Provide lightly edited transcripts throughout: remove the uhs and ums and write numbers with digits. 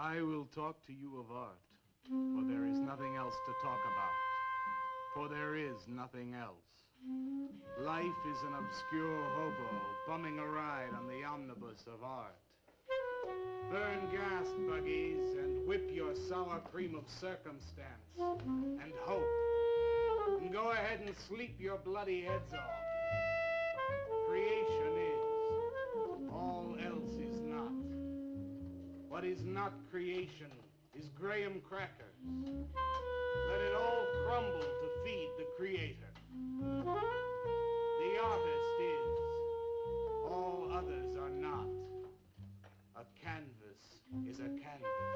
I will talk to you of art, for there is nothing else to talk about. For there is nothing else. Life is an obscure hobo bumming a ride on the omnibus of art. Burn gas buggies and whip your sour cream of circumstance and hope. And go ahead and sleep your bloody heads off. Creation is. All else is not. What is not creation is graham crackers. Let it all crumble to feed the creator. The artist is. All others are not. A canvas is a canvas,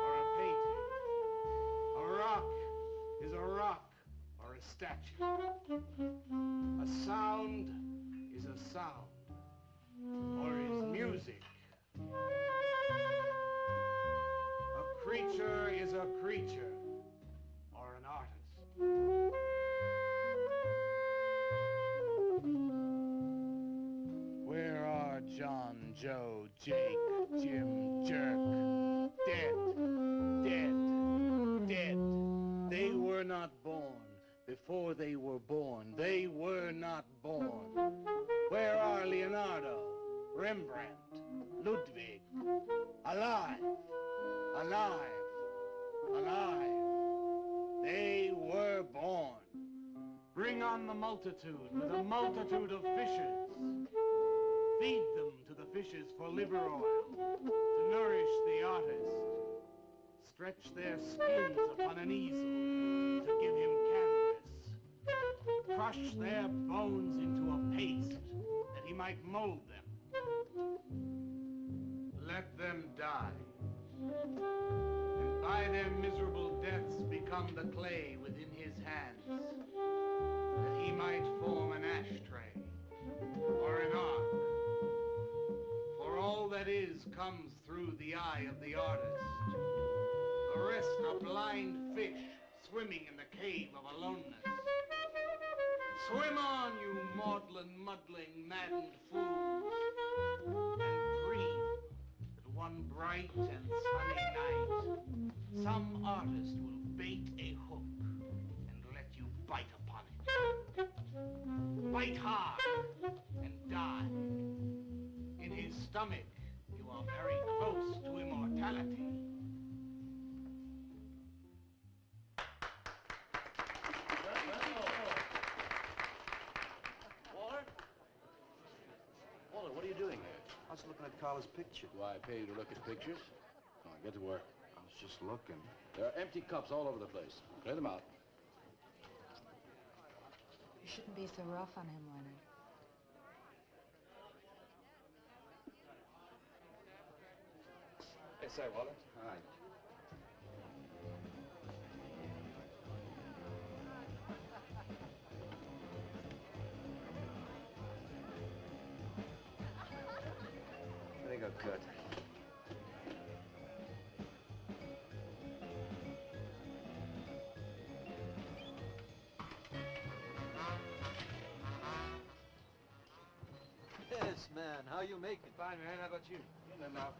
or a painting. A rock is a rock, or a statue. A sound is a sound, or is music. A creature is a creature, or an artist. Where are John, Joe, Jake, Jim, Jerk? Dead, dead, dead. They were not born. Before they were born, they were not born. Where are Leonardo, Rembrandt, Ludwig? Alive, alive, alive. They were born. Bring on the multitude with a multitude of fishes. Feed them to the fishes for liver oil, to nourish the artist. Stretch their skins upon an easel to give him canvas. Crush their bones into a paste that he might mold them. Let them die. And by their miserable deaths become the clay within his hands, that he might form an ashtray or an ark. For all that is comes through the eye of the artist. The rest are blind fish swimming in the cave of aloneness. Swim on, you maudlin, muddling, maddened fools, and dream that one bright and sunny night, some artist will bait a hook and let you bite upon it. Bite hard and die. In his stomach, you are very close to immortality. Walter, what are you doing here? I was looking at Carla's picture. Do I pay you to look at pictures? Come on, get to work. I was just looking. There are empty cups all over the place. Clear them out. You shouldn't be so rough on him, Leonard. Hey, say, Walter. Hi. There you go, Kurt. Yes, man. How you making? Fine, man. How about you? In and out.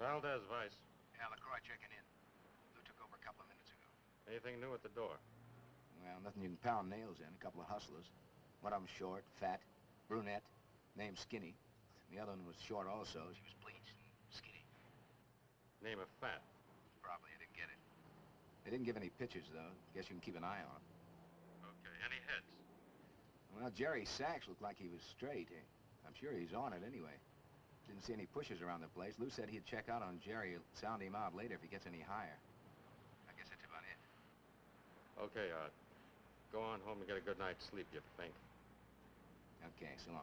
Valdez, Vice. Yeah, LaCroix checking in. Lou took over a couple of minutes ago. Anything new at the door? Well, nothing you can pound nails in. A couple of hustlers. One of them short, fat, brunette, named Skinny. The other one was short also. She was bleached and skinny. Name of Fat. Probably, I didn't get it. They didn't give any pictures, though. Guess you can keep an eye on them. Okay. Any heads? Well, Jerry Sachs looked like he was straight. I'm sure he's on it anyway. Didn't see any pushers around the place. Lou said he'd check out on Jerry, sound him out later if he gets any higher. I guess that's about it. Okay, go on home and get a good night's sleep, you think. Okay, so long.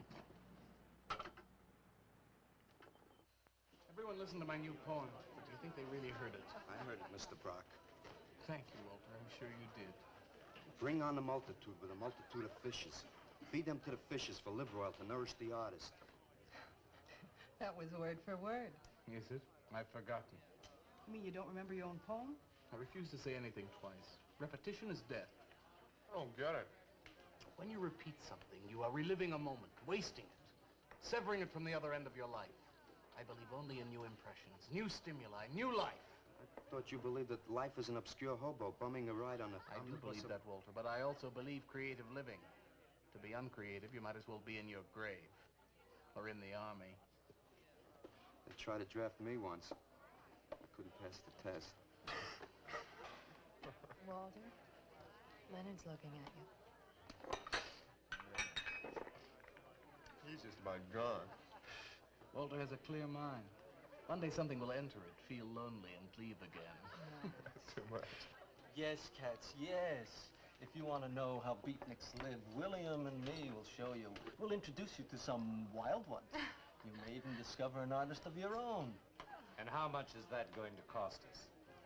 Everyone listen to my new poem. Do you think they really heard it? I heard it, Mr. Brock. Thank you, Walter. I'm sure you did. Bring on the multitude with a multitude of fishes. Feed them to the fishes for liver oil to nourish the artist. That was word for word. Is it? I've forgotten. You mean you don't remember your own poem? I refuse to say anything twice. Repetition is death. I don't get it. When you repeat something, you are reliving a moment, wasting it, severing it from the other end of your life. I believe only in new impressions, new stimuli, new life. I thought you believed that life is an obscure hobo bumming a ride on a... I do believe that, Walter, but I also believe creative living. To be uncreative, you might as well be in your grave. Or in the army. They tried to draft me once. I couldn't pass the test. Walter, Leonard's looking at you. He's just about gone. Walter has a clear mind. One day something will enter it, feel lonely, and leave again. Too much. Yes, cats, yes. If you want to know how beatniks live, William and me will show you. We'll introduce you to some wild ones. You may even discover an artist of your own. And how much is that going to cost us?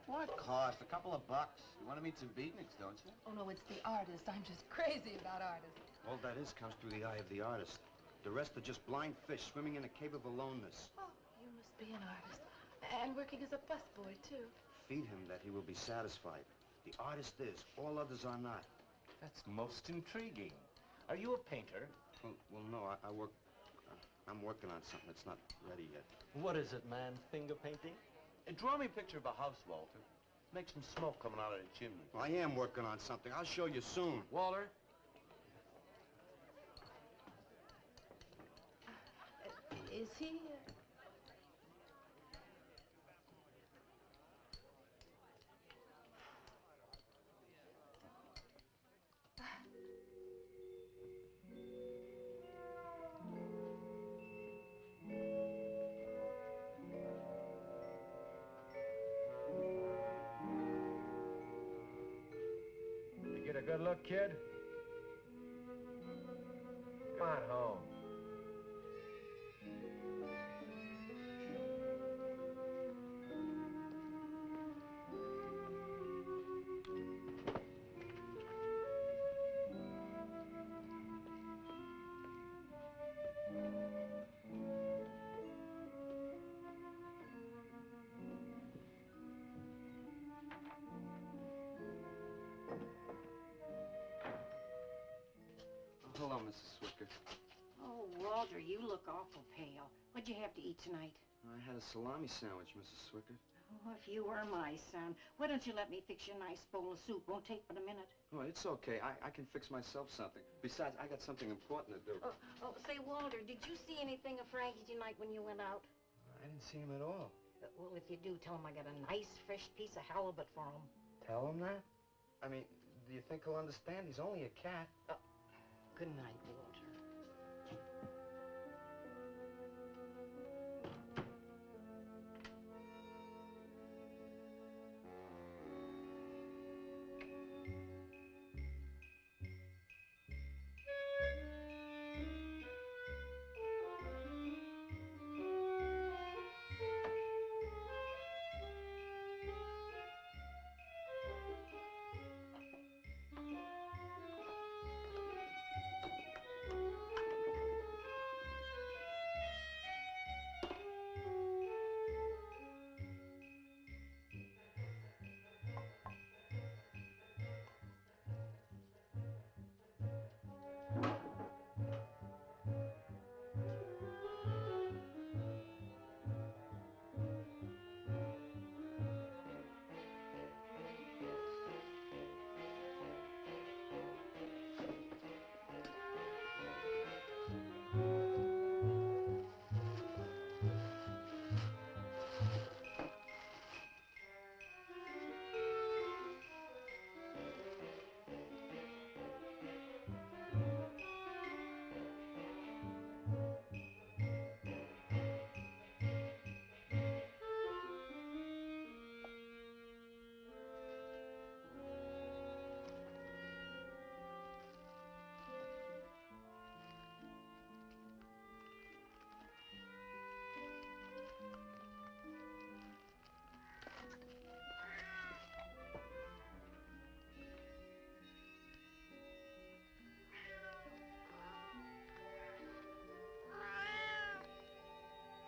What cost? A couple of bucks. You want to meet some beatniks, don't you? Oh, no, it's the artist. I'm just crazy about artists. All that is comes through the eye of the artist. The rest are just blind fish swimming in a cave of aloneness. Oh, you must be an artist. And working as a busboy, too. Feed him that he will be satisfied. The artist is. All others are not. That's most intriguing. Are you a painter? Well, no, I'm working on something that's not ready yet. What is it, man? Finger painting? Draw me a picture of a house, Walter. Make some smoke coming out of the chimney. Well, I am working on something. I'll show you soon. Walter? Is he... You get a good look, kid? Come on home. Hello, Mrs. Swicker. Oh, Walter, you look awful pale. What'd you have to eat tonight? I had a salami sandwich, Mrs. Swicker. Oh, if you were my son, why don't you let me fix you a nice bowl of soup? Won't take but a minute. Oh, it's okay. I can fix myself something. Besides, I got something important to do. Say, Walter, did you see anything of Frankie tonight when you went out? I didn't see him at all. Well, if you do, tell him I got a nice, fresh piece of halibut for him. Tell him that? I mean, do you think he'll understand? He's only a cat. Good night, Walter.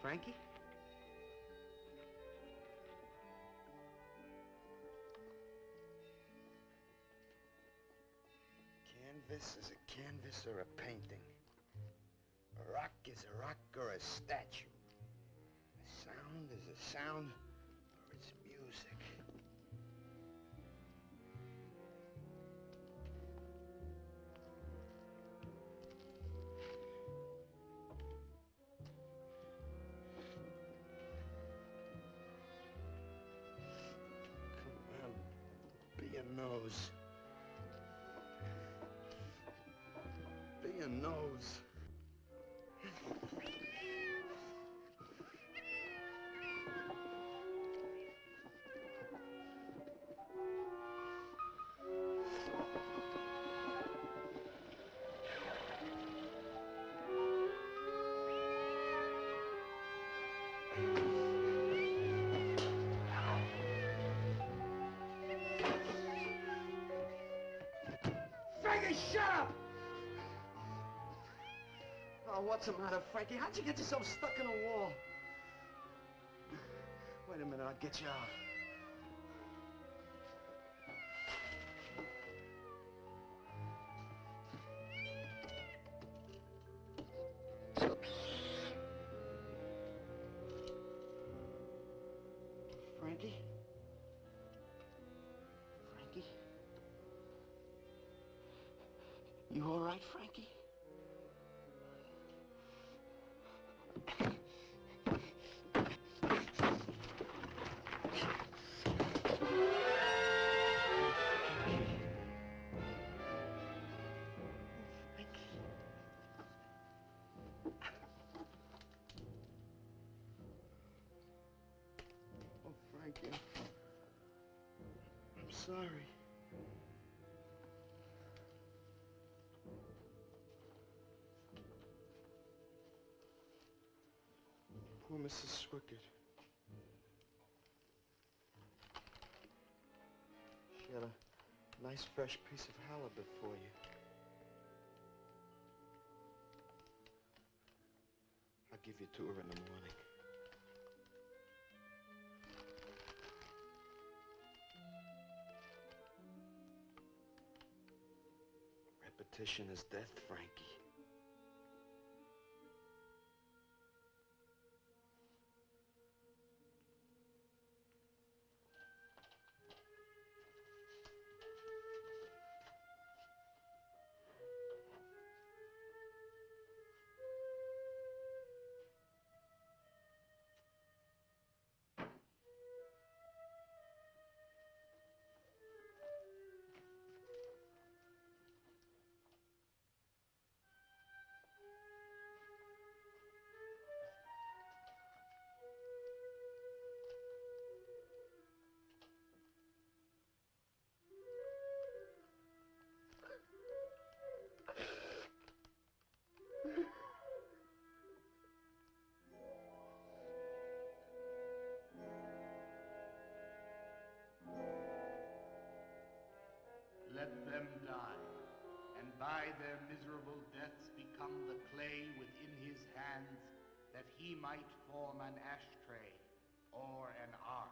Frankie? This is a canvas or a painting. A rock is a rock or a statue. A sound is a sound or it's music. Come on, be a nose. Be a nose. Frankie, shut up! Oh, what's the matter, Frankie? How'd you get yourself stuck in a wall? Wait a minute, I'll get you out. Frankie? Frankie? You all right, Frankie? Oh, Frankie. I'm sorry. Poor Mrs. Swickett. She had a nice fresh piece of halibut for you. I'll give you to her in the morning. Repetition is death, Frankie. Let them die, and by their miserable deaths become the clay within his hands, that he might form an ashtray or an ark.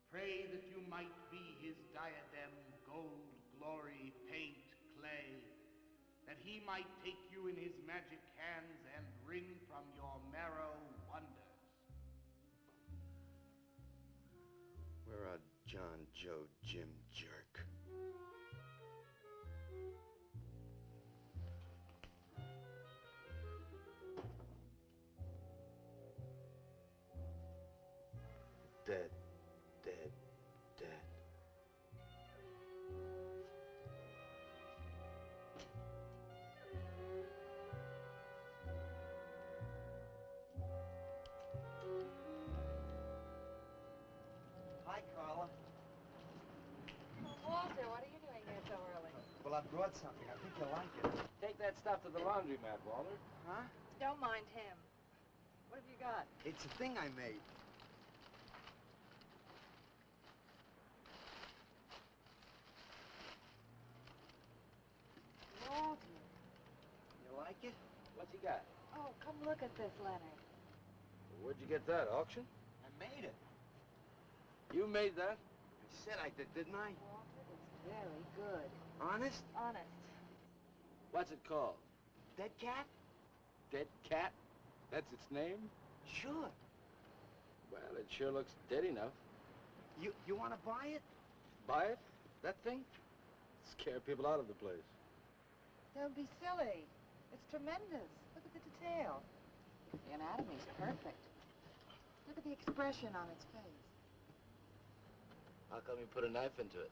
Pray that you might be his diadem, gold, glory, paint, clay, that he might take you in his magic hands and wring from your marrow wonders. Where are John, Joe, Jim, Jerk? Dead, dead, dead. Hi, Carla. Walter, what are you doing here so early? Well, I brought something. I think you'll like it. Take that stuff to the laundromat, Walter. Huh? Don't mind him. What have you got? It's a thing I made. Walter. You like it? What's he got? Oh, come look at this, Leonard. Where'd you get that, auction? I made it. You made that? I said I did, didn't I? Walter, it's very good. Honest? Honest. What's it called? Dead cat? Dead cat? That's its name? Sure. Well, it sure looks dead enough. You want to buy it? Buy it? That thing? Scare people out of the place. Don't be silly. It's tremendous. Look at the detail. The anatomy's perfect. Look at the expression on its face. How come you put a knife into it?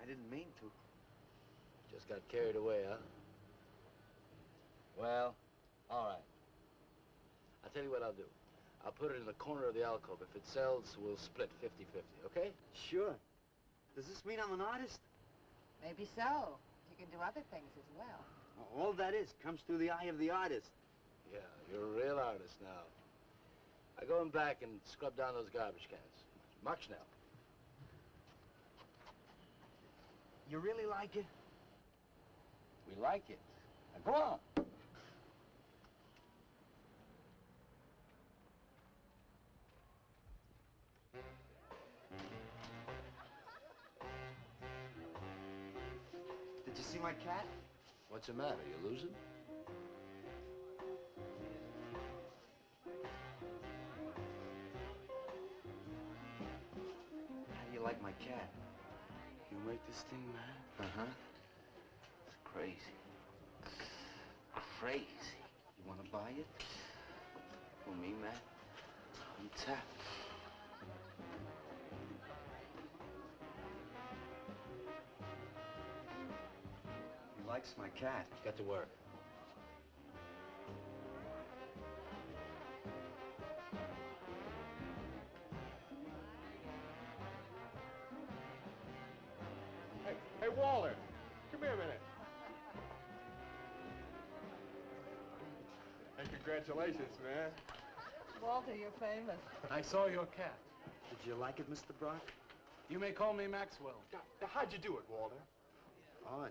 I didn't mean to. Just got carried away, huh? Well, all right. I'll tell you what I'll do. I'll put it in the corner of the alcove. If it sells, we'll split 50-50, okay? Sure. Does this mean I'm an artist? Maybe so. You can do other things as well. All that is comes through the eye of the artist. Yeah, you're a real artist now. I go in back and scrub down those garbage cans. March now. You really like it? We like it. Now go on. Did you see my cat? What's the matter? You losing? How do you like my cat? You make this thing, man? Uh-huh. It's crazy. Crazy. You want to buy it? For me, man? I'm tapped. He likes my cat. Get to work. Hey, Waller, come here a minute. Hey, congratulations, man. Walter, you're famous. I saw your cat. Did you like it, Mr. Brock? You may call me Maxwell. Now, how'd you do it, Walter? Oh, I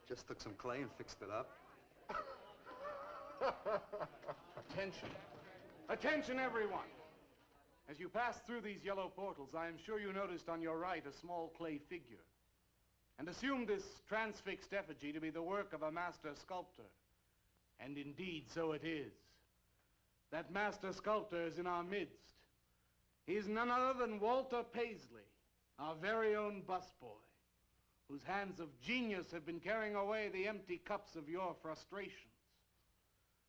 just took some clay and fixed it up. Attention. Attention, everyone. As you pass through these yellow portals, I am sure you noticed on your right a small clay figure, and assumed this transfixed effigy to be the work of a master sculptor. And indeed, so it is. That master sculptor is in our midst. He is none other than Walter Paisley, our very own busboy, whose hands of genius have been carrying away the empty cups of your frustrations.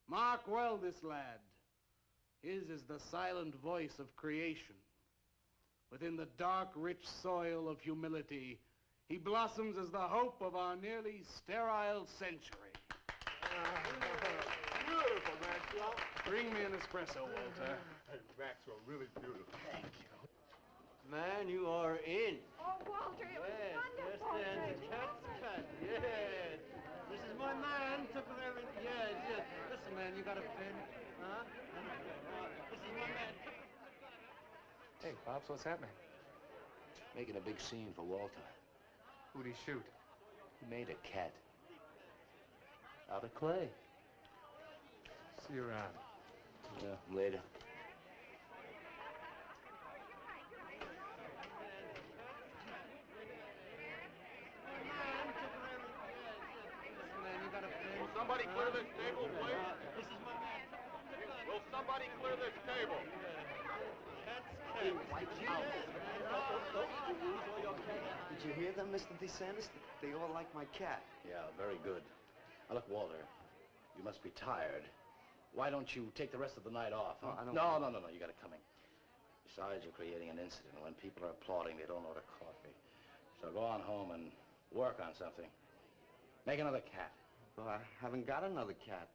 Mark well this lad. His is the silent voice of creation. Within the dark, rich soil of humility, he blossoms as the hope of our nearly sterile century. Beautiful, Maxwell. Bring me an espresso, Walter. Hey, Maxwell, really beautiful. Thank you. Man, you are in. Oh, Walter, it was wonderful. Yes, the cat's cut. Yes. This is my man. Took with everything. Yes, yes. Listen, man, you got a pen? Huh? This is my man. Hey, Pops, what's happening? Making a big scene for Walter. Who'd he shoot? He made a cat. Out of clay. See you around. Yeah, later. Will somebody clear this table, please? This is my man. Will somebody clear this table? Did you hear them, Mr. DeSantis? They all like my cat. Yeah, very good. Now, look, Walter, you must be tired. Why don't you take the rest of the night off? Huh? Oh, I don't... No, you got it coming. Besides, you're creating an incident. When people are applauding, they don't order coffee. So go on home and work on something. Make another cat. Well, I haven't got another cat.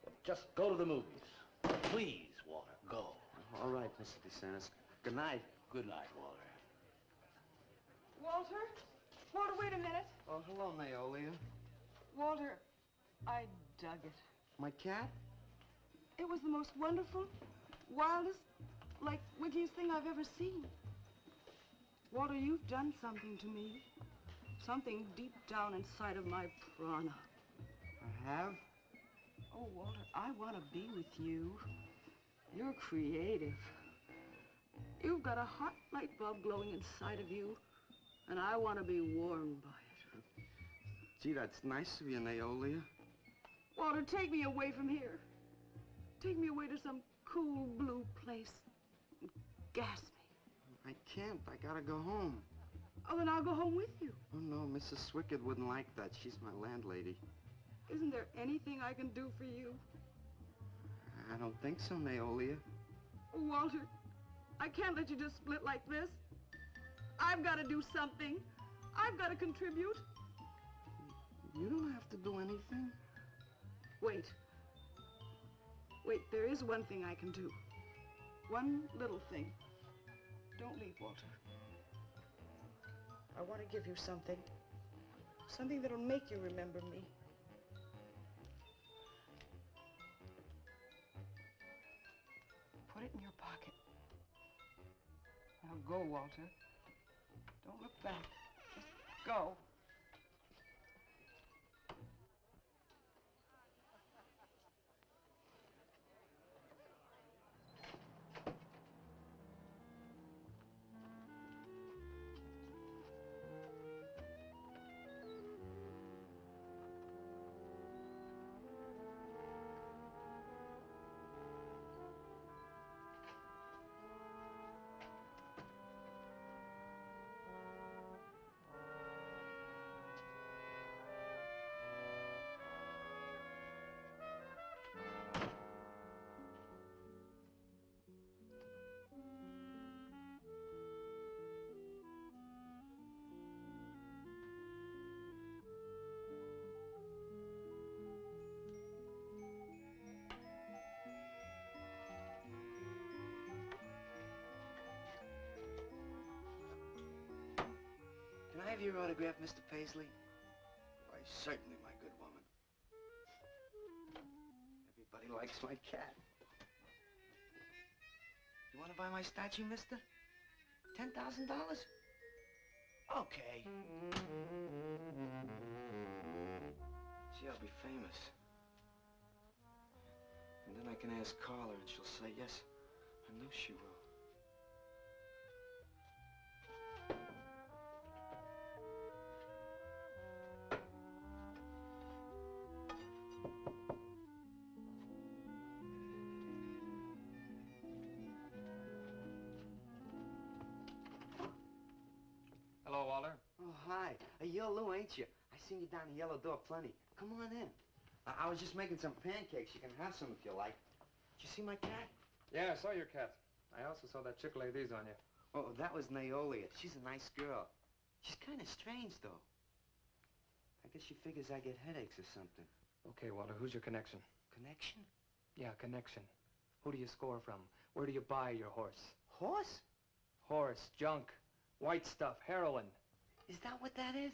Well, just go to the movies. Please, Walter, go. All right, Mr. DeSantis. Good night. Good night, Walter. Walter? Walter, wait a minute. Oh, hello, Naolia. Walter, I dug it. My cat? It was the most wonderful, wildest, like, wittiest thing I've ever seen. Walter, you've done something to me. Something deep down inside of my prana. I have? Oh, Walter, I want to be with you. You're creative. You've got a hot light bulb glowing inside of you, and I want to be warmed by it. Gee, that's nice of you, Naolia. take me away from here. Take me away to some cool blue place. And gas me. I can't. I gotta go home. Oh, then I'll go home with you. Oh, no, Mrs. Swickard wouldn't like that. She's my landlady. Isn't there anything I can do for you? I don't think so, Naolia. Walter, I can't let you just split like this. I've got to do something. I've got to contribute. You don't have to do anything. Wait. Wait, there is one thing I can do. One little thing. Don't leave, Walter. I want to give you something. Something that'll make you remember me. Put it in your pocket. Now go, Walter. Don't look back. Just go. Can I have your autograph, Mr. Paisley? Why, certainly, my good woman. Everybody likes my cat. You want to buy my statue, mister? $10,000? Okay. See, I'll be famous. And then I can ask Carla, and she'll say yes. I know she will. Hello, Walter. Oh, hi. You're Lou, ain't you? I seen you down the yellow door plenty. Come on in. I was just making some pancakes. You can have some if you like. Did you see my cat? Yeah, I saw your cat. I also saw that chick lay these on you. Oh, that was Naolia. She's a nice girl. She's kind of strange, though. I guess she figures I get headaches or something. Okay, Walter, who's your connection? Connection? Yeah, connection. Who do you score from? Where do you buy your horse? Horse? Horse, junk, white stuff, heroin. Is that what that is?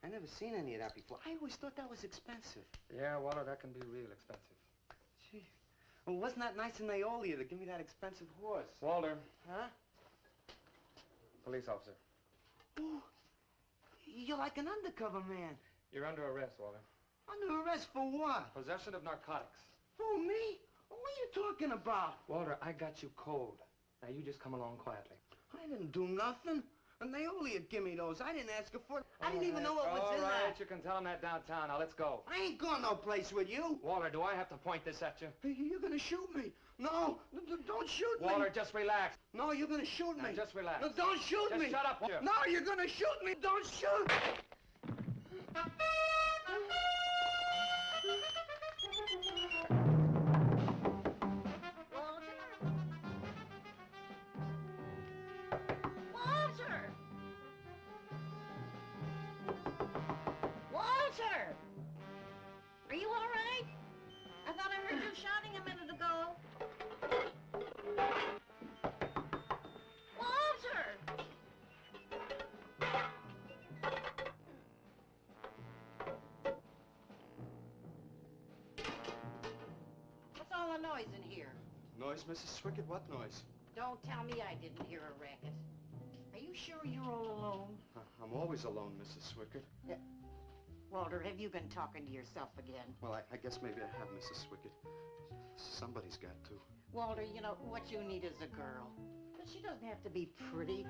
I never seen any of that before. I always thought that was expensive. Yeah, Walter, that can be real expensive. Gee. Well, wasn't that nice of Naolia to give me that expensive horse? Walter. Huh? Police officer. Oh, you're like an undercover man. You're under arrest, Walter. Under arrest for what? Possession of narcotics. Who, me? What are you talking about? Walter, I got you cold. Now you just come along quietly. I didn't do nothing. And Naolia give me those. I didn't ask her for it. I didn't even know what was in All right, that. you can tell him that downtown. Now let's go. I ain't going no place with you. Walter, do I have to point this at you? You're gonna shoot me. No, don't shoot me. Walter, just relax. No, you're gonna shoot Now me. just relax. No, don't shoot Just me. shut up, Walter. No, you're gonna shoot me. Don't shoot. Walter! Walter! Are you all right? I thought I heard you shouting a minute ago. Walter! What's all the noise in here? Noise, Mrs. Swickard? What noise? Don't tell me I didn't hear a racket. Are you sure you're all alone? I'm always alone, Mrs. Swickard. Walter, have you been talking to yourself again? Well, I guess maybe I have, Mrs. Swickard. Somebody's got to. Walter, you know, what you need is a girl. But she doesn't have to be pretty,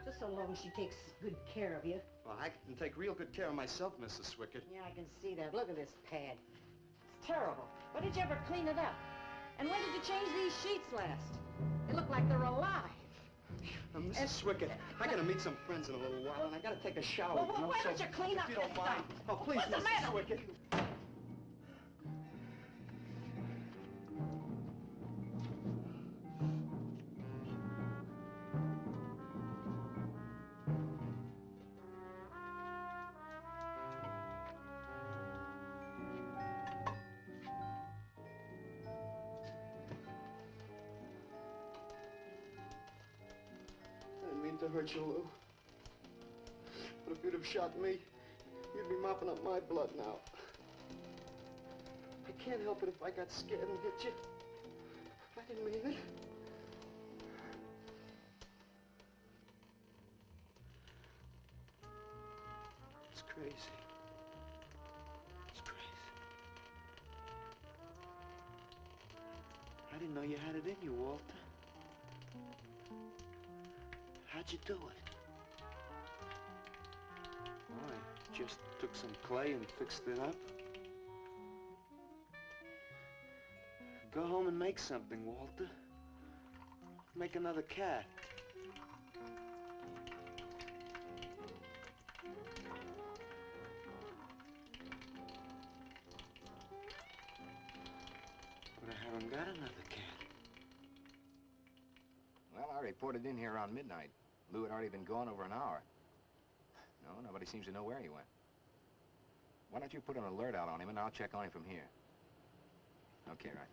just so long as she takes good care of you. Well, I can take real good care of myself, Mrs. Swickard. Yeah, I can see that. Look at this pad. It's terrible. When did you ever clean it up? And when did you change these sheets last? They look like they're alive. Mrs. Swickett, I gotta meet some friends in a little while, and I gotta take a shower. Well, you know, why so don't you clean up if you this don't mind. stuff? Oh, please, What's the Mrs. matter? Swickett. I didn't mean to hurt you, Lou. But if you'd have shot me, you'd be mopping up my blood now. I can't help it if I got scared and hit you. I didn't mean it. It's crazy. It's crazy. I didn't know you had it in you, Walter. How'd you do it? Oh, I just took some clay and fixed it up. Go home and make something, Walter. Make another cat. But I haven't got another cat. Well, I reported in here around midnight. Lou had already been gone over an hour. No, nobody seems to know where he went. Why don't you put an alert out on him, and I'll check on him from here. Okay, right.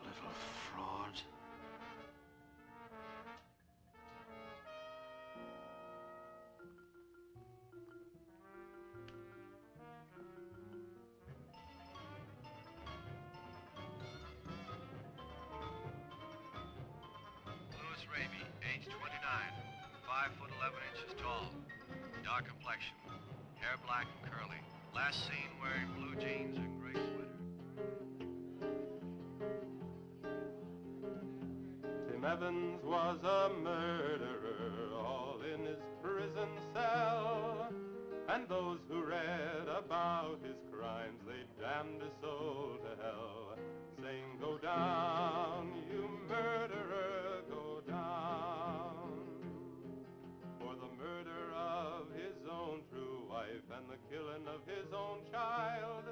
Little fraud. Louis Ramey, age 29, 5 foot 11 inches tall, dark complexion, hair black and curly. Last seen wearing blue jeans and gray sweater. Tim Evans was a murderer, all in his prison cell. And those who read about his crimes, they damned his soul to hell, saying, "Go down, you murderer, go down." For the murder of his own true wife and the killing of his own child,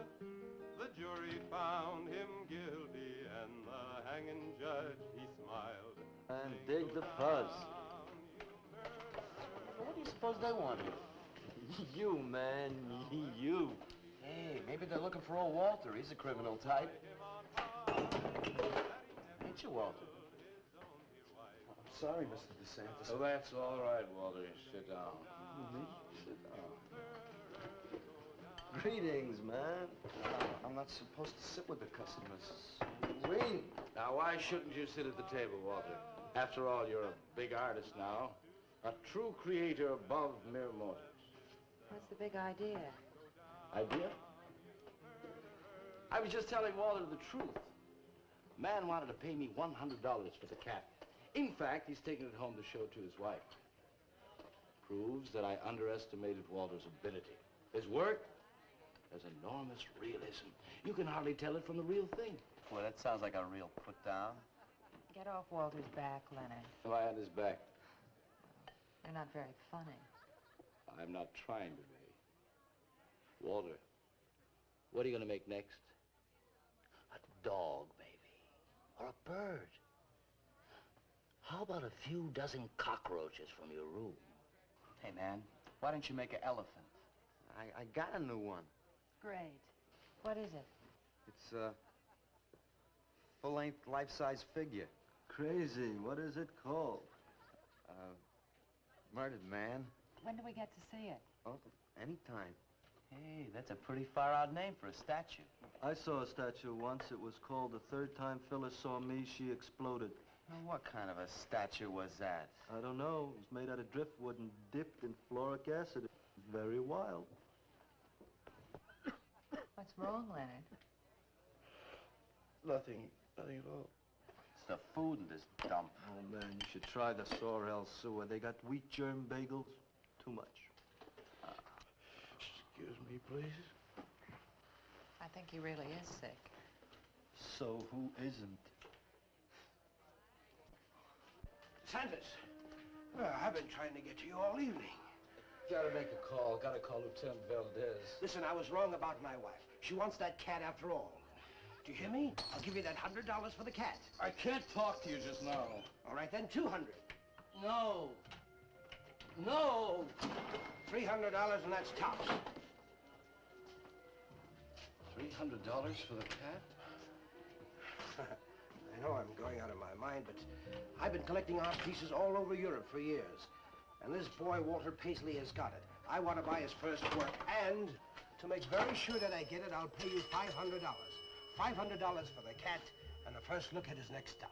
the jury found him guilty, and the hanging judge, he smiled. And dig the fuzz. What do you suppose they wanted? You, man, you. Hey, maybe they're looking for old Walter. He's a criminal type. Ain't you, Walter? I'm sorry, Mr. DeSantis. Oh, that's all right, Walter. Sit down. Sit down. Greetings, man. I'm not supposed to sit with the customers. Green. Now, why shouldn't you sit at the table, Walter? After all, you're a big artist now. A true creator above mere mortals. What's the big idea? Idea? I was just telling Walter the truth. Man wanted to pay me $100 for the cat. In fact, he's taking it home to show to his wife. Proves that I underestimated Walter's ability. His work has enormous realism. You can hardly tell it from the real thing. Boy, that sounds like a real put down. Get off Walter's back, Leonard. Lie on his back. You're not very funny. I'm not trying to be. Walter, what are you going to make next? A dog, maybe. Or a bird. How about a few dozen cockroaches from your room? Hey, man, Why don't you make an elephant? I got a new one. Great. What is it? It's a full-length, life-size figure. Crazy. What is it called? Murdered man. When do we get to see it? Oh, anytime. Hey, that's a pretty far-out name for a statue. I saw a statue once. It was called The Third Time Phyllis Saw Me, She Exploded. Now, what kind of a statue was that? I don't know. It was made out of driftwood and dipped in fluoric acid. Very wild. What's wrong, Leonard? Nothing at all. It's the food in this dump. Oh, man, you should try the Sorrel sewer. They got wheat germ bagels. Too much. Excuse me, please. I think he really is sick. So who isn't? Santos, I've been trying to get to you all evening. Gotta make a call. Gotta call Lieutenant Valdez. Listen, I was wrong about my wife. She wants that cat after all. Do you hear me? I'll give you that $100 for the cat. I can't talk to you just now. All right, then, 200. No. No. $300, and that's tops. $300 for the cat? I know I'm going out of my mind, but I've been collecting art pieces all over Europe for years. And this boy, Walter Paisley, has got it. I want to buy his first work, and to make very sure that I get it, I'll pay you $500. $500 for the cat, and the first look at his next stuff.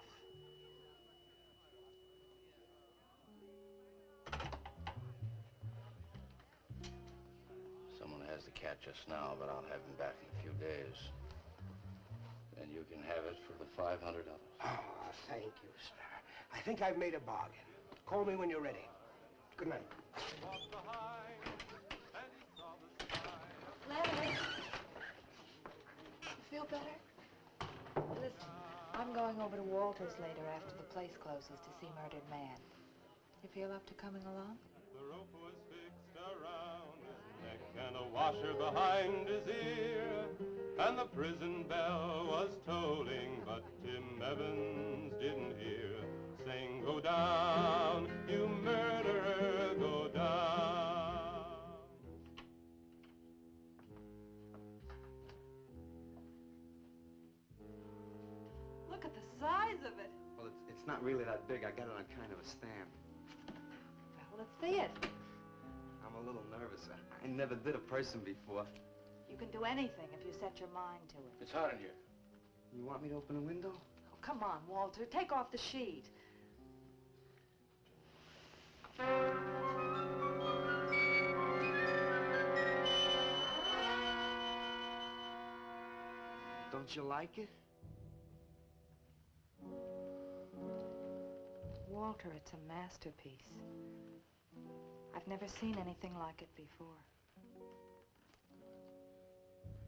Someone has the cat just now, but I'll have him back in a few days. Then you can have it for the $500. Oh, thank you, sir. I think I've made a bargain. Call me when you're ready. Good night. Leonard! You feel better? Listen, I'm going over to Walter's later after the place closes to see Murdered Man. You feel up to coming along? The rope was fixed around his neck and a washer behind his ear, and the prison bell was tolling, but Tim Evans didn't hear. Saying, go down, you murderer, go down. Look at the size of it. Well, it's not really that big. I got it on kind of a stand. Well, let's see it. I'm a little nervous. I never did a person before. You can do anything if you set your mind to it. It's hot in here. You want me to open a window? Oh, come on, Walter. Take off the sheet. Don't you like it? Walter, it's a masterpiece. I've never seen anything like it before.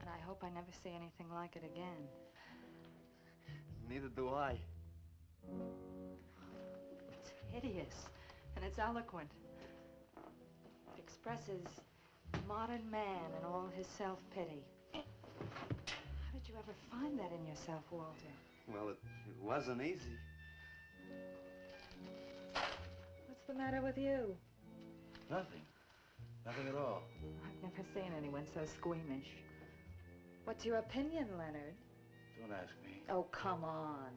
And I hope I never see anything like it again. Neither do I. It's hideous, and it's eloquent. It expresses modern man and all his self-pity. How did you ever find that in yourself, Walter? Well, it wasn't easy. What's the matter with you? Nothing. Nothing at all. I've never seen anyone so squeamish. What's your opinion, Leonard? Don't ask me. Oh, come on.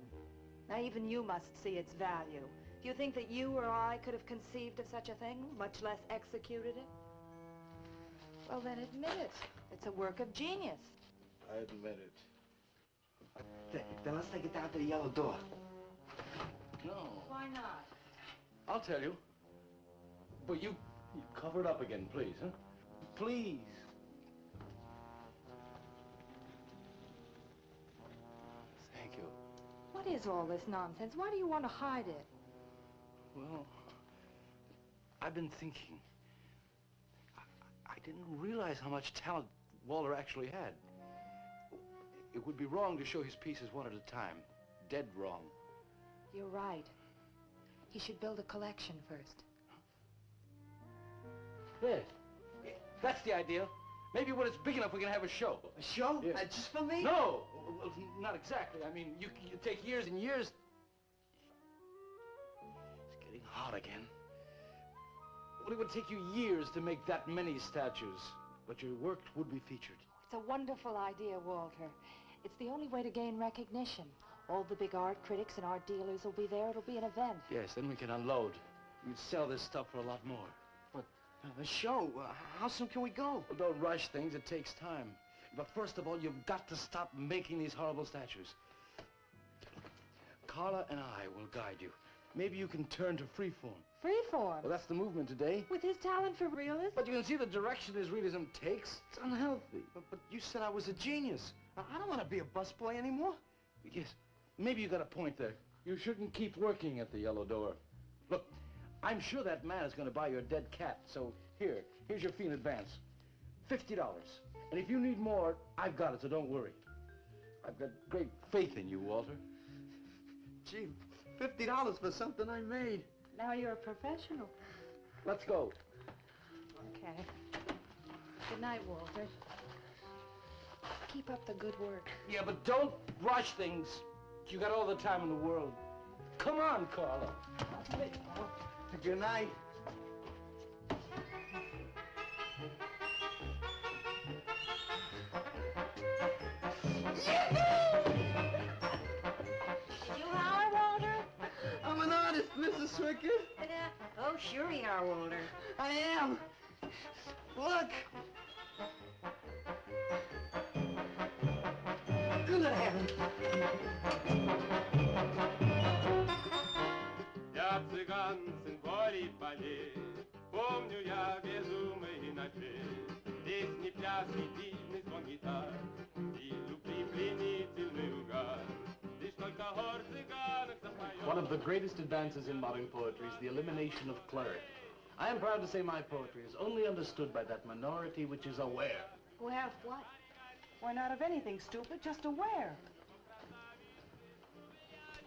Now, even you must see its value. Do you think that you or I could have conceived of such a thing, much less executed it? Well, then admit it. It's a work of genius. I admit it. Then let's take it down to the yellow door. No. Why not? I'll tell you. But you cover it up again, please, huh? Please. Thank you. What is all this nonsense? Why do you want to hide it? Well, I've been thinking. I didn't realize how much talent Walter actually had. It would be wrong to show his pieces one at a time. Dead wrong. You're right. He should build a collection first. Yes. That's the idea. Maybe when it's big enough, we can have a show. A show? Yes. Just for me? No! Well, not exactly. I mean, you take years and years. It's getting hot again. Well, it would take you years to make that many statues, but your work would be featured. It's a wonderful idea, Walter. It's the only way to gain recognition. All the big art critics and art dealers will be there. It'll be an event. Yes, then we can unload. We'd sell this stuff for a lot more. But the show, how soon can we go? Well, don't rush things. It takes time. But first of all, you've got to stop making these horrible statues. Carla and I will guide you. Maybe you can turn to freeform. Freeform? Well, that's the movement today. With his talent for realism? But you can see the direction his realism takes. It's unhealthy. But you said I was a genius. I don't want to be a busboy anymore. Yes, maybe you got a point there. You shouldn't keep working at the Yellow Door. Look, I'm sure that man is going to buy your dead cat, so here's your fee in advance. $50. And if you need more, I've got it, so don't worry. I've got great faith in you, Walter. Gee, $50 for something I made. Now you're a professional. Let's go. Okay. Good night, Walter. Keep up the good work. Yeah, but don't rush things. You got all the time in the world. Come on, Carla. Good night. You are, Walter? I'm an artist, Mrs. Swickett. Oh, sure you are, Walter. I am. Look. Good heavens. Я цыган, сын воли полей, помню я безумные ночи. Песни, пляски, дивный звон гитар и любви пленительный угар. Лишь только хор цыганок запоет. One of the greatest advances in modern poetry is the elimination of clarity. I am proud to say my poetry is only understood by that minority which is aware. Aware of what? Why, not of anything, stupid, just aware.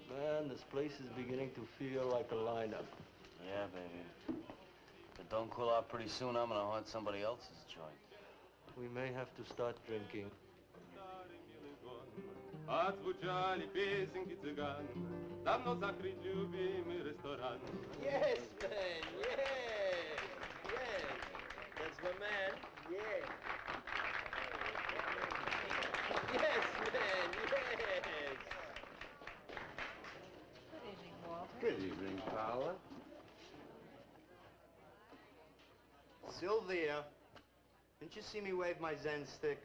Man, this place is beginning to feel like a lineup. Yeah, baby. If it don't cool out pretty soon, I'm gonna haunt somebody else's joint. We may have to start drinking. Отзвучали песенки цыган, давно закрыт любимый ресторан. Yes, man, yes, yes. That's my man, yeah. Yes, man, yes. Good evening, Walter. Good evening, Paula. Sylvia, didn't you see me wave my Zen stick?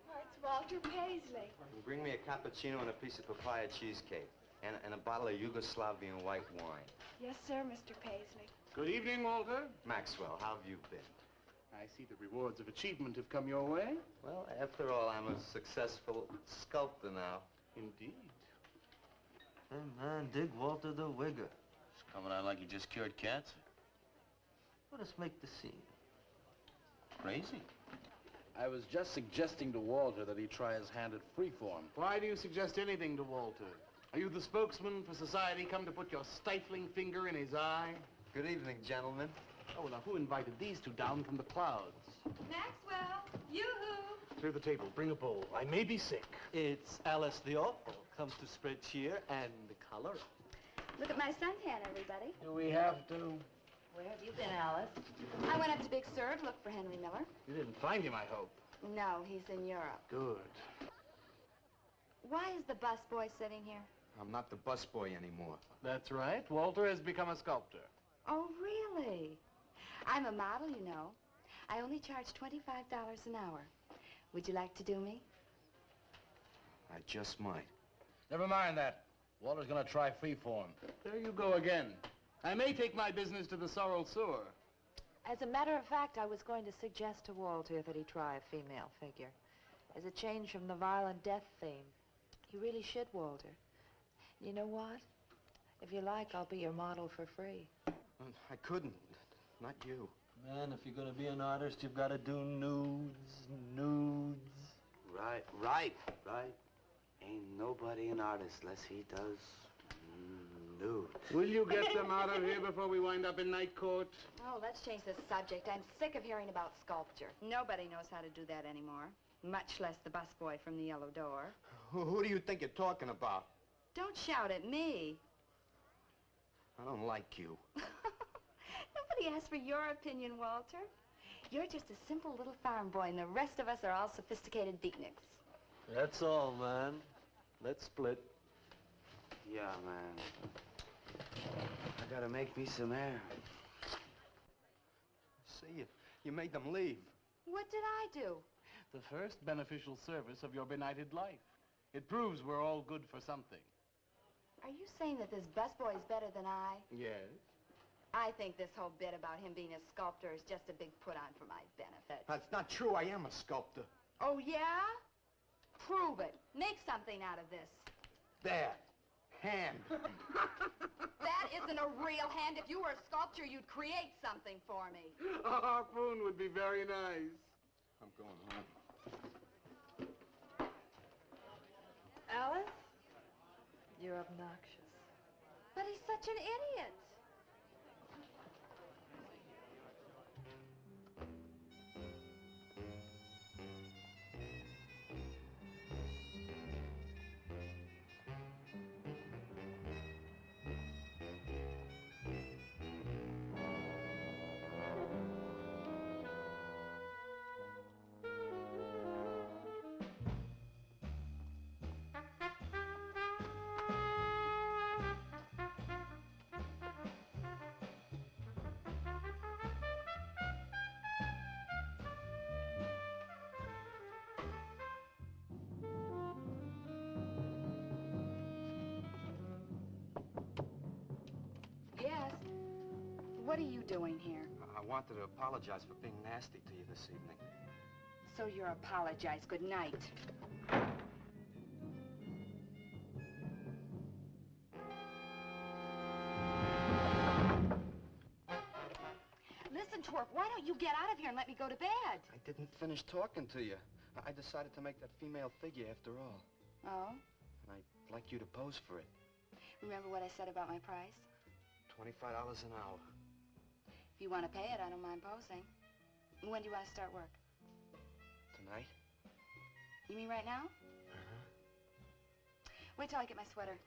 Oh, it's Walter Paisley. Bring me a cappuccino and a piece of papaya cheesecake. And a bottle of Yugoslavian white wine. Yes, sir, Mr. Paisley. Good evening, Walter. Maxwell, how have you been? I see the rewards of achievement have come your way. Well, after all, I'm a successful sculptor now. Indeed. Hey, man, dig Walter the Wigger. It's coming out like you just cured cancer. Let us make the scene. Crazy. I was just suggesting to Walter that he try his hand at freeform. Why do you suggest anything to Walter? Are you the spokesman for society come to put your stifling finger in his eye? Good evening, gentlemen. Oh, now who invited these two down from the clouds? Maxwell, yoo-hoo. Clear the table, bring a bowl. I may be sick. It's Alice the Awful. Comes to spread cheer and color. Look at my suntan, everybody. Do we have to? Where have you been, Alice? I went up to Big Sur to look for Henry Miller. You didn't find him, I hope. No, he's in Europe. Good. Why is the busboy sitting here? I'm not the busboy anymore. That's right. Walter has become a sculptor. Oh, really? I'm a model, you know. I only charge $25 an hour. Would you like to do me? I just might. Never mind that. Walter's gonna try freeform. There you go again. I may take my business to the Sorrel Sewer. As a matter of fact, I was going to suggest to Walter that he try a female figure. As a change from the violent death theme. He really should, Walter. You know what? If you like, I'll be your model for free. I couldn't. Not you. Man, if you're gonna be an artist, you've got to do nudes. Right. Ain't nobody an artist unless he does nudes. Will you get them out of here before we wind up in night court? Oh, let's change the subject. I'm sick of hearing about sculpture. Nobody knows how to do that anymore, much less the busboy from the Yellow Door. Who do you think you're talking about? Don't shout at me. I don't like you. Nobody Nobody asked for your opinion, Walter. You're just a simple little farm boy, and the rest of us are all sophisticated beatniks. That's all, man. Let's split. Yeah, man. I gotta make me some air. See, you made them leave. What did I do? The first beneficial service of your benighted life. It proves we're all good for something. Are you saying that this busboy's better than I? Yes. I think this whole bit about him being a sculptor is just a big put-on for my benefit. That's not true. I am a sculptor. Oh, yeah? Prove it. Make something out of this. There. Hand. That isn't a real hand. If you were a sculptor, you'd create something for me. A harpoon would be very nice. I'm going home. Alice? You're obnoxious. But he's such an idiot. Yes. What are you doing here? I wanted to apologize for being nasty to you this evening. So you're apologize. Good night. Listen, Twerp, why don't you get out of here and let me go to bed? I didn't finish talking to you. I decided to make that female figure after all. Oh? And I'd like you to pose for it. Remember what I said about my price? $25 an hour. If you want to pay it, I don't mind posing. When do you want to start work? Tonight? You mean right now? Uh-huh. Wait till I get my sweater.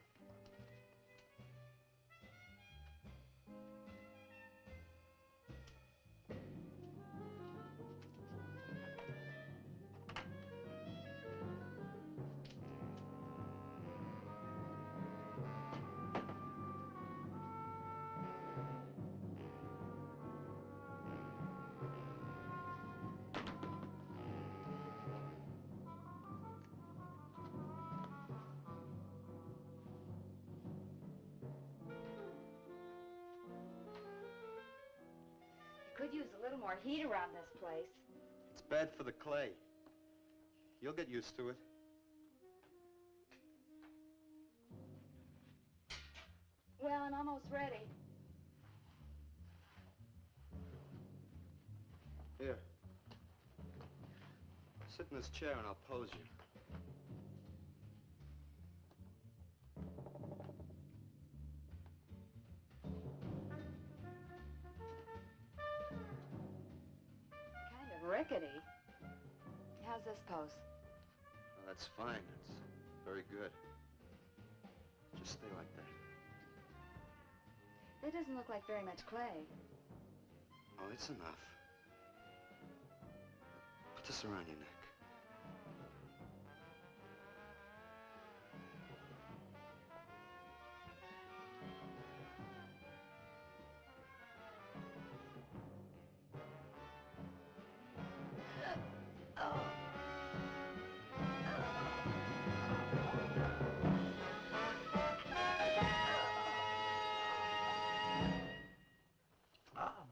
Could use a little more heat around this place. It's bad for the clay. You'll get used to it. Well, I'm almost ready. Here. Sit in this chair and I'll pose you. Kind of rickety. How's this pose? Well, that's fine. It's very good. Just stay like that. That doesn't look like very much clay. Oh, it's enough. Put this around your neck.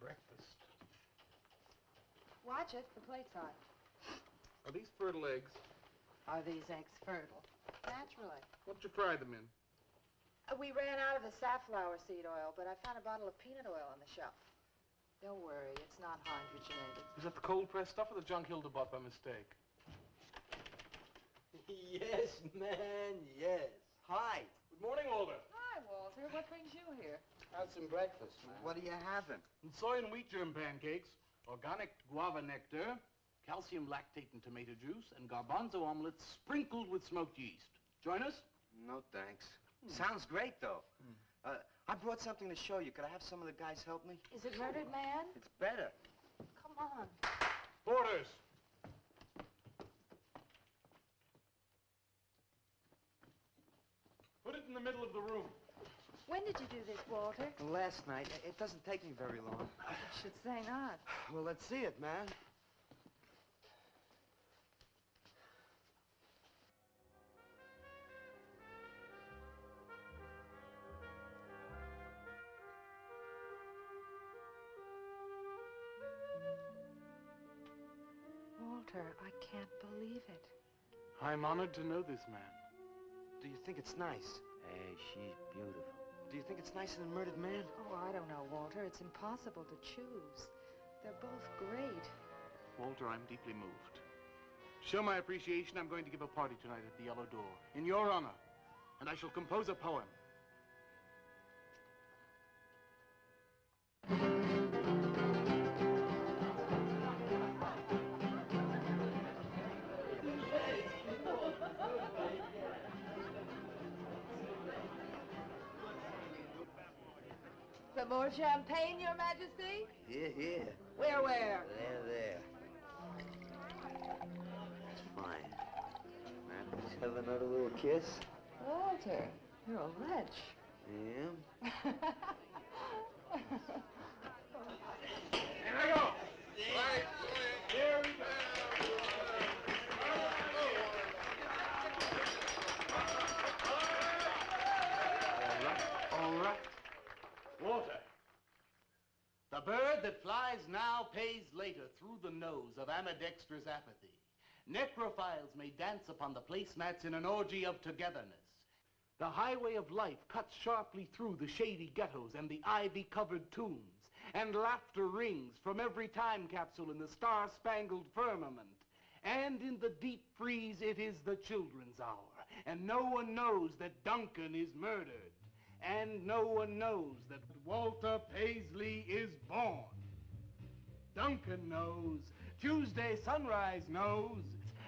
Breakfast. Watch it. The plate's hot. Are these fertile eggs? Are these eggs fertile? Naturally. What'd you fry them in? We ran out of the safflower seed oil, but I found a bottle of peanut oil on the shelf. Don't worry, it's not hydrogenated. Is that the cold-pressed stuff or the junk Hilda bought by mistake? Yes, man, yes. Hi. Good morning, Walter. Hi, Walter. What brings you here? Have some breakfast, man. What are you having? Soy and wheat germ pancakes, organic guava nectar, calcium lactate and tomato juice, and garbanzo omelets sprinkled with smoked yeast. Join us? No, thanks. Sounds great, though. I brought something to show you. Could I have some of the guys help me? Is it Murdered Man? It's better. Come on. Porters! Put it in the middle of the room. When did you do this, Walter? Last night. It doesn't take me very long. I should say not. Well, let's see it, man. Walter, I can't believe it. I'm honored to know this man. Do you think it's nice? Hey, she's beautiful. Do you think it's nicer than Murdered Man? Oh, I don't know, Walter. It's impossible to choose. They're both great. Walter, I'm deeply moved. To show my appreciation, I'm going to give a party tonight at the Yellow Door, in your honor. And I shall compose a poem. Some more champagne, Your Majesty? Here. Where? There. It's fine. Man, let's have another little kiss. Walter, you're a wretch. Yeah? Here I go! Right. Here we go! All right. Walter. The bird that flies now pays later through the nose of ambidextrous apathy. Necrophiles may dance upon the placemats in an orgy of togetherness. The highway of life cuts sharply through the shady ghettos and the ivy-covered tombs, and laughter rings from every time capsule in the star-spangled firmament. And in the deep freeze, it is the children's hour, and no one knows that Duncan is murdered. And no one knows that Walter Paisley is born. Duncan knows. Tuesday Sunrise knows.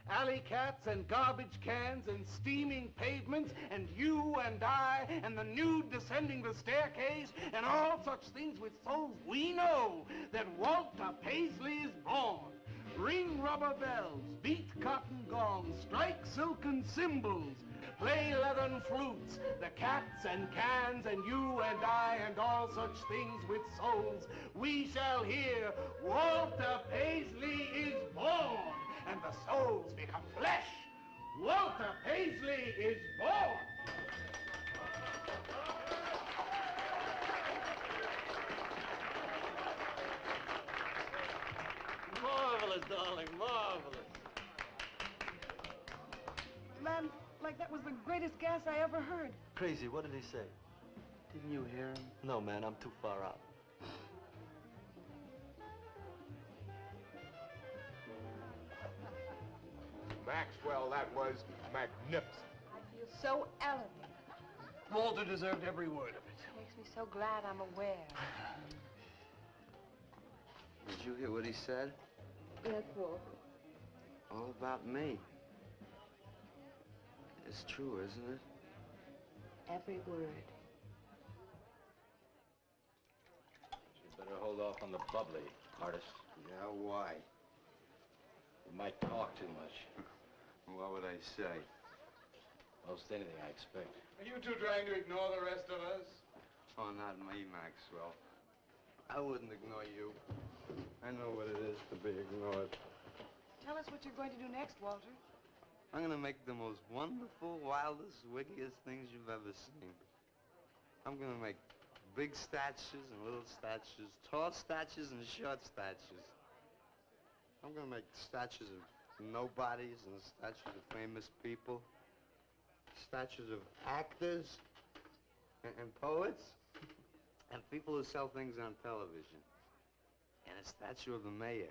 Alley cats and garbage cans and steaming pavements and you and I and the nude descending the staircase and all such things with souls, we know that Walter Paisley is born. Ring rubber bells, beat cotton gongs, strike silken cymbals, play leathern flutes, the cats and cans and you and I and all such things with souls. We shall hear Walter Paisley is born, and the souls become flesh. Walter Paisley is born. Marvelous, darling, marvelous. Man, like that was the greatest gas I ever heard. Crazy, what did he say? Didn't you hear him? No, man, I'm too far out. Maxwell, that was magnificent. I feel so elegant. Walter deserved every word of it. Makes me so glad I'm aware. Did you hear what he said? Yes, Walter. All about me. It's true, isn't it? Every word. You'd better hold off on the bubbly, artist. Yeah, why? You might talk too much. What would I say? Most anything, I expect. Are you two trying to ignore the rest of us? Oh, not me, Maxwell. I wouldn't ignore you. I know what it is to be ignored. Tell us what you're going to do next, Walter. I'm gonna make the most wonderful, wildest, wickedest things you've ever seen. I'm gonna make big statues and little statues, tall statues and short statues. I'm gonna make statues of nobodies and statues of famous people, statues of actors and poets and people who sell things on television, and a statue of the mayor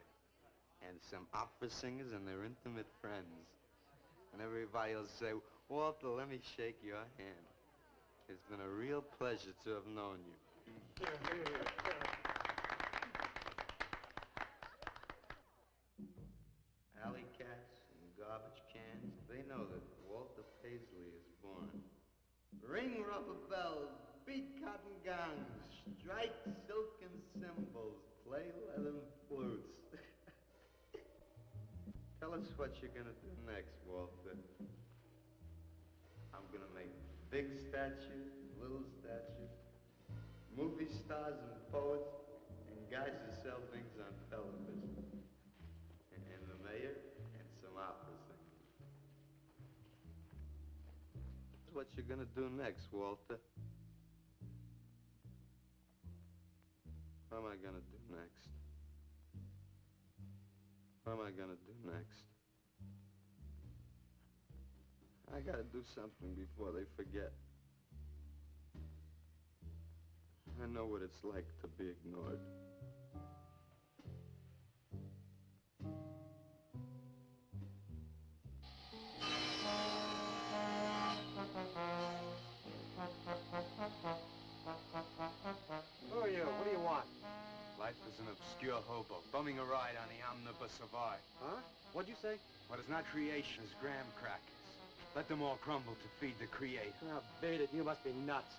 and some opera singers and their intimate friends. And everybody will say, Walter, let me shake your hand. It's been a real pleasure to have known you. Alley cats and garbage cans, they know that Walter Paisley is born. Ring rubber bells, beat cotton gongs, strike silken cymbals, play leathern flutes. Tell us what you're gonna do next, Walter. I'm gonna make big statues, little statues, movie stars and poets, and guys who sell things on television. And the mayor and some opera singers. That's what you're gonna do next, Walter. What am I gonna do next? What am I gonna do next? I gotta do something before they forget. I know what it's like to be ignored. Who are you? What do you want? Life is an obscure hobo, bumming a ride on the omnibus of art. Huh? What'd you say? What is not creation is graham crackers. Let them all crumble to feed the creator. Oh, beat it. You must be nuts.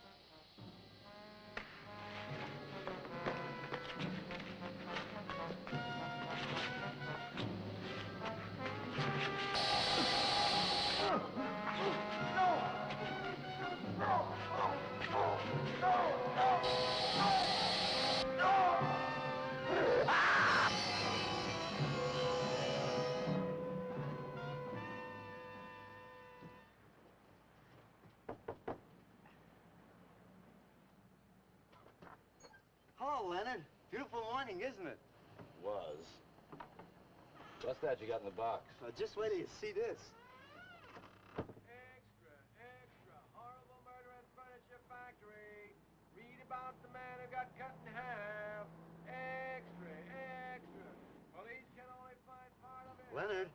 Hello, Leonard. Beautiful morning, isn't it? Was. What's that you got in the box? Just wait till you see this. Horrible murder at furniture factory. Read about the man who got cut in half. Extra, extra. Police can only find part of it. Leonard.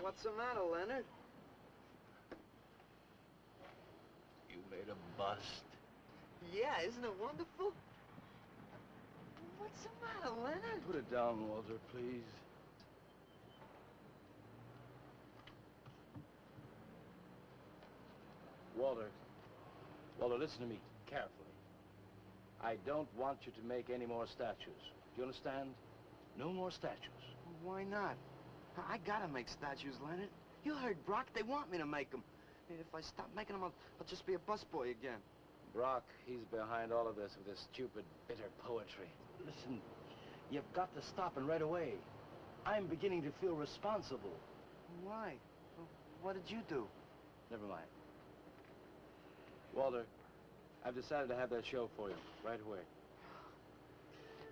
What's the matter, Leonard? You made a bust. Yeah, isn't it wonderful? What's the matter, Leonard? Put it down, Walter, please. Walter, listen to me carefully. I don't want you to make any more statues. Do you understand? No more statues. Why not? I gotta make statues, Leonard. You heard Brock. They want me to make them. If I stop making them, I'll just be a busboy again. Brock, he's behind all of this with his stupid, bitter poetry. Listen, you've got to stop and right away. I'm beginning to feel responsible. Why? What did you do? Never mind. Walter, I've decided to have that show for you, right away.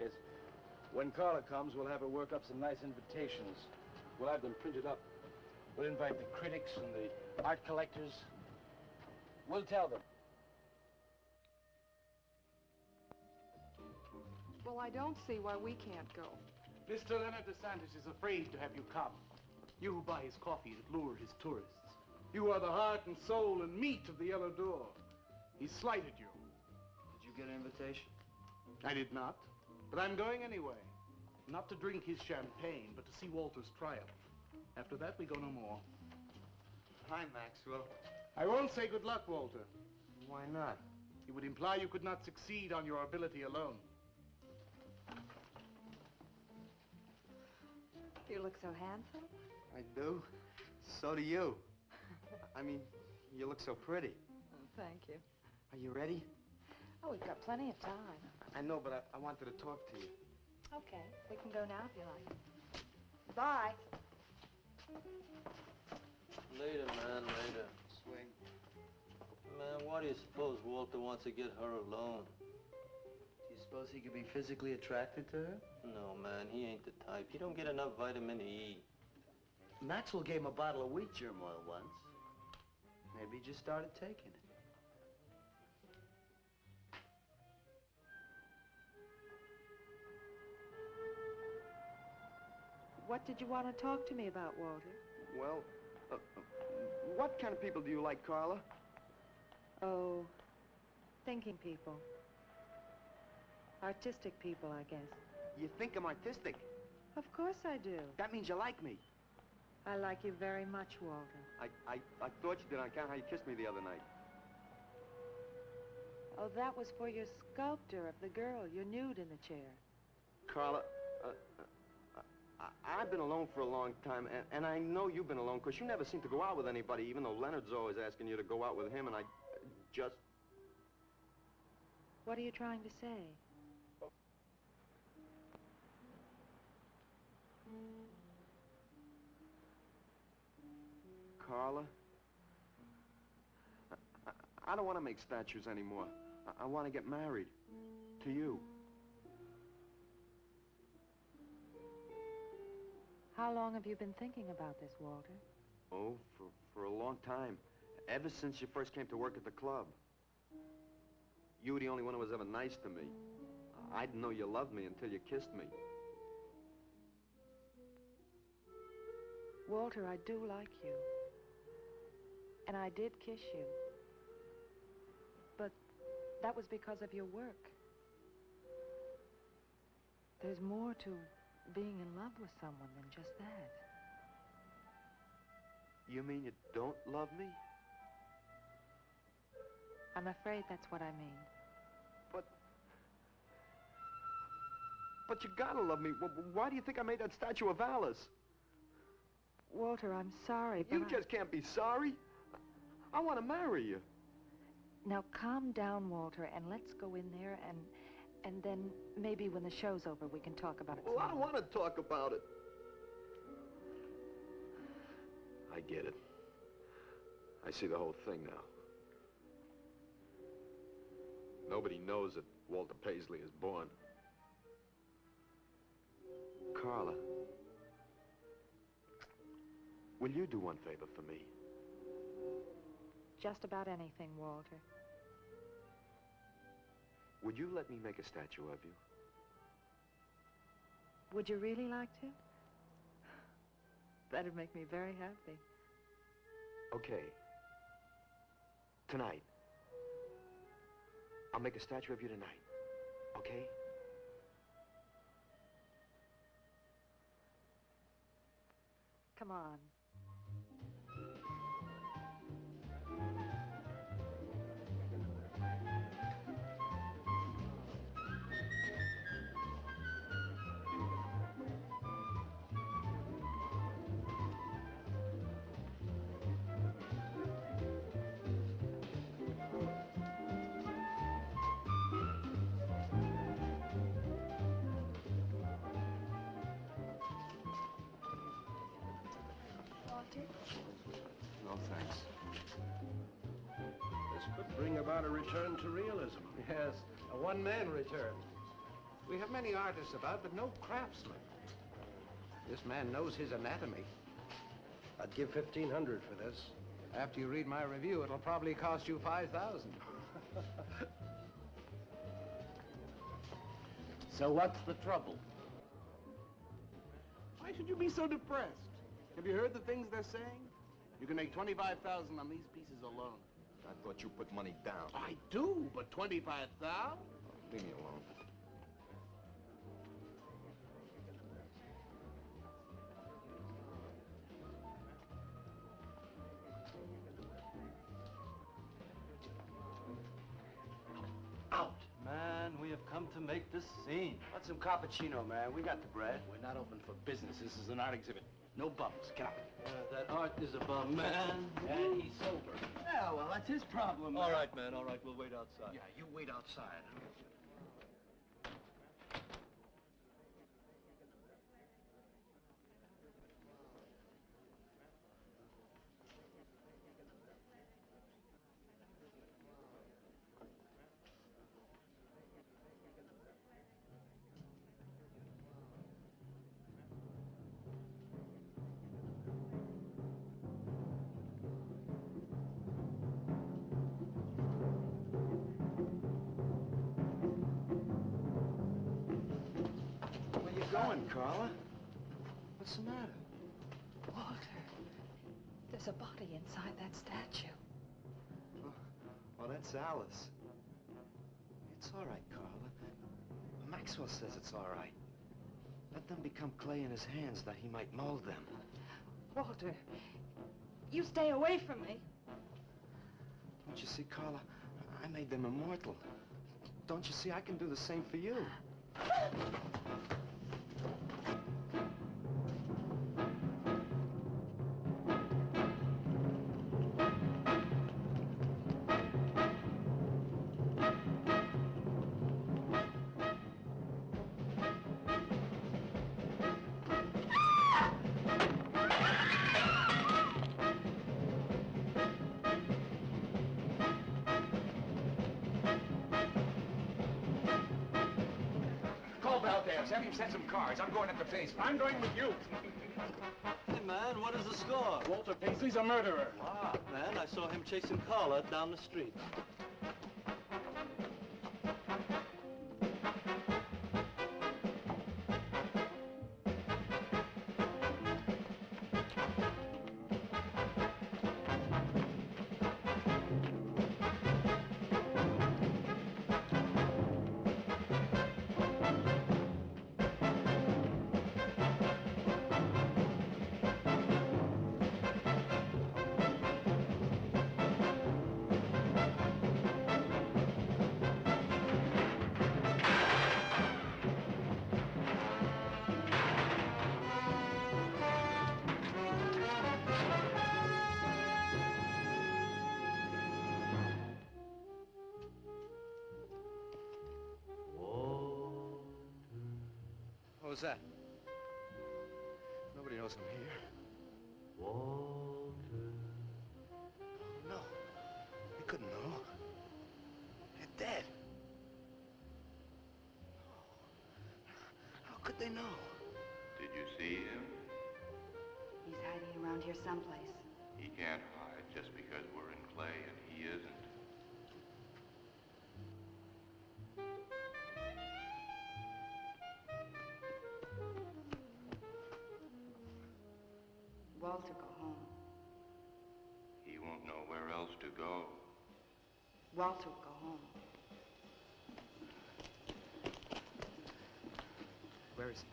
Yes, when Carla comes, we'll have her work up some nice invitations. We'll have them printed up. We'll invite the critics and the art collectors. We'll tell them. Well, I don't see why we can't go. Mr. Leonard DeSantis is afraid to have you come. You who buy his coffee that lure his tourists. You are the heart and soul and meat of the Yellow Door. He slighted you. Did you get an invitation? I did not, but I'm going anyway. Not to drink his champagne, but to see Walter's triumph. After that, we go no more. Hi, Maxwell. I won't say good luck, Walter. Why not? It would imply you could not succeed on your ability alone. You look so handsome. I do. So do you. I mean, you look so pretty. Oh, thank you. Are you ready? Oh, we've got plenty of time. I know, but I wanted to talk to you. Okay, we can go now if you like. Bye. Later, man, later. Swing. Man, why do you suppose Walter wants to get her alone? Do you suppose he could be physically attracted to her? No, man, he ain't the type. He don't get enough vitamin E. Maxwell gave him a bottle of wheat germ oil once. Maybe he just started taking it. What did you want to talk to me about, Walter? Well, what kind of people do you like, Carla? Oh, thinking people. Artistic people, I guess. You think I'm artistic? Of course I do. That means you like me. I like you very much, Walter. I thought you did on account of how you kissed me the other night. Oh, that was for your sculptor of the girl, your nude in the chair. Carla, I've been alone for a long time, and I know you've been alone, because you never seem to go out with anybody, even though Leonard's always asking you to go out with him, and I just... What are you trying to say? Carla, I don't want to make statues anymore. I want to get married. To you. How long have you been thinking about this, Walter? Oh, for a long time. Ever since you first came to work at the club. You were the only one who was ever nice to me. I didn't know you loved me until you kissed me. Walter, I do like you. And I did kiss you. But that was because of your work. There's more to being in love with someone than just that. You mean you don't love me? I'm afraid that's what I mean. But you gotta love me. Why do you think I made that statue of Alice? Walter, I'm sorry, but You just can't be sorry. I want to marry you. Now, calm down, Walter, and let's go in there and then maybe when the show's over we can talk about it. Well, I don't want to talk about it. I get it. I see the whole thing now. Nobody knows that Walter Paisley is born. Carla, will you do one favor for me? Just about anything, Walter. Would you let me make a statue of you? Would you really like to? That'd make me very happy. Okay. Tonight. I'll make a statue of you tonight. Okay? Come on. No, thanks. This could bring about a return to realism. Yes, a one-man return. We have many artists about, but no craftsmen. This man knows his anatomy. I'd give $1,500 for this. After you read my review, it'll probably cost you $5,000. So what's the trouble? Why should you be so depressed? Have you heard the things they're saying? You can make $25,000 on these pieces alone. I thought you put money down. I do, but $25,000? Leave me alone. Out! Man, we have come to make this scene. Want some cappuccino, man? We got the bread. We're not open for business. This is an art exhibit. No bums. Get up. That art is a bum, man. And he's sober. Yeah, well, that's his problem. All right, man, all right. We'll wait outside. Yeah, you wait outside. Where you going, Carla? What's the matter? Walter, there's a body inside that statue. Oh, that's Alice. It's all right, Carla. Maxwell says it's all right. Let them become clay in his hands that he might mold them. Walter, you stay away from me. Don't you see, Carla? I made them immortal. Don't you see, I can do the same for you. Call Valdez. Have him send some cars. I'm going up the basement. I'm going with you. Hey, man, what is the score? Walter Paisley's a murderer. Ah, man, I saw him chasing Carla down the street. What was that? Nobody knows I'm here. Walter. No. They couldn't know. They're dead. How could they know? Did you see him? He's hiding around here someplace. He can't hide just because we're in Clay and he isn't. Walter, go home. He won't know where else to go. Walter, go home. Where is he?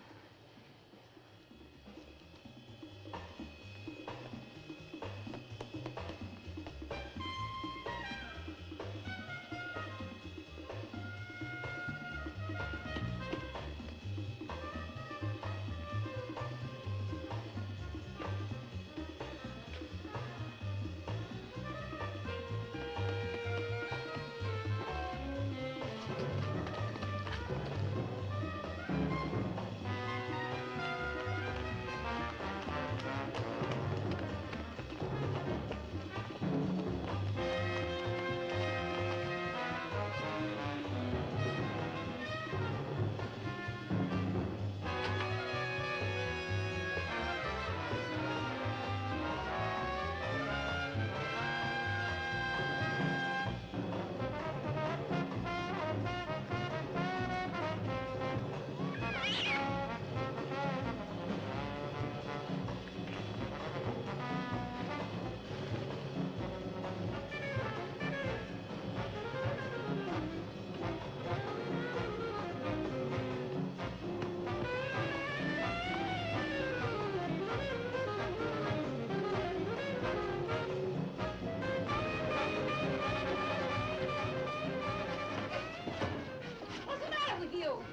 What's the matter with you?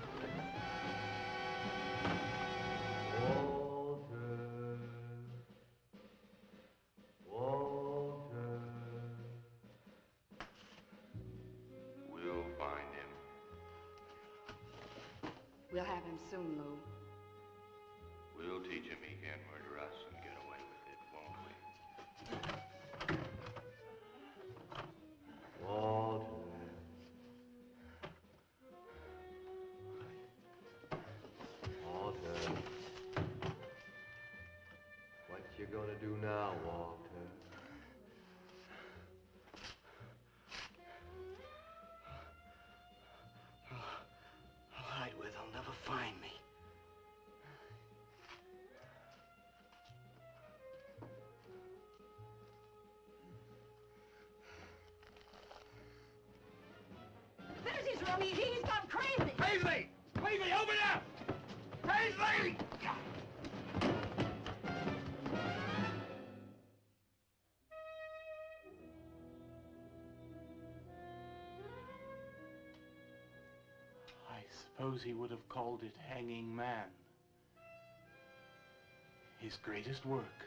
We'll find him. We'll have him soon, Lou. We'll teach him he can't murder us and get away with it, won't we? Walter. What you gonna do now, Walter? I'll hide where they'll never find me. There's his room. He's gone crazy. Paisley! Paisley, open up! Paisley! suppose he would have called it Hanging Man. His greatest work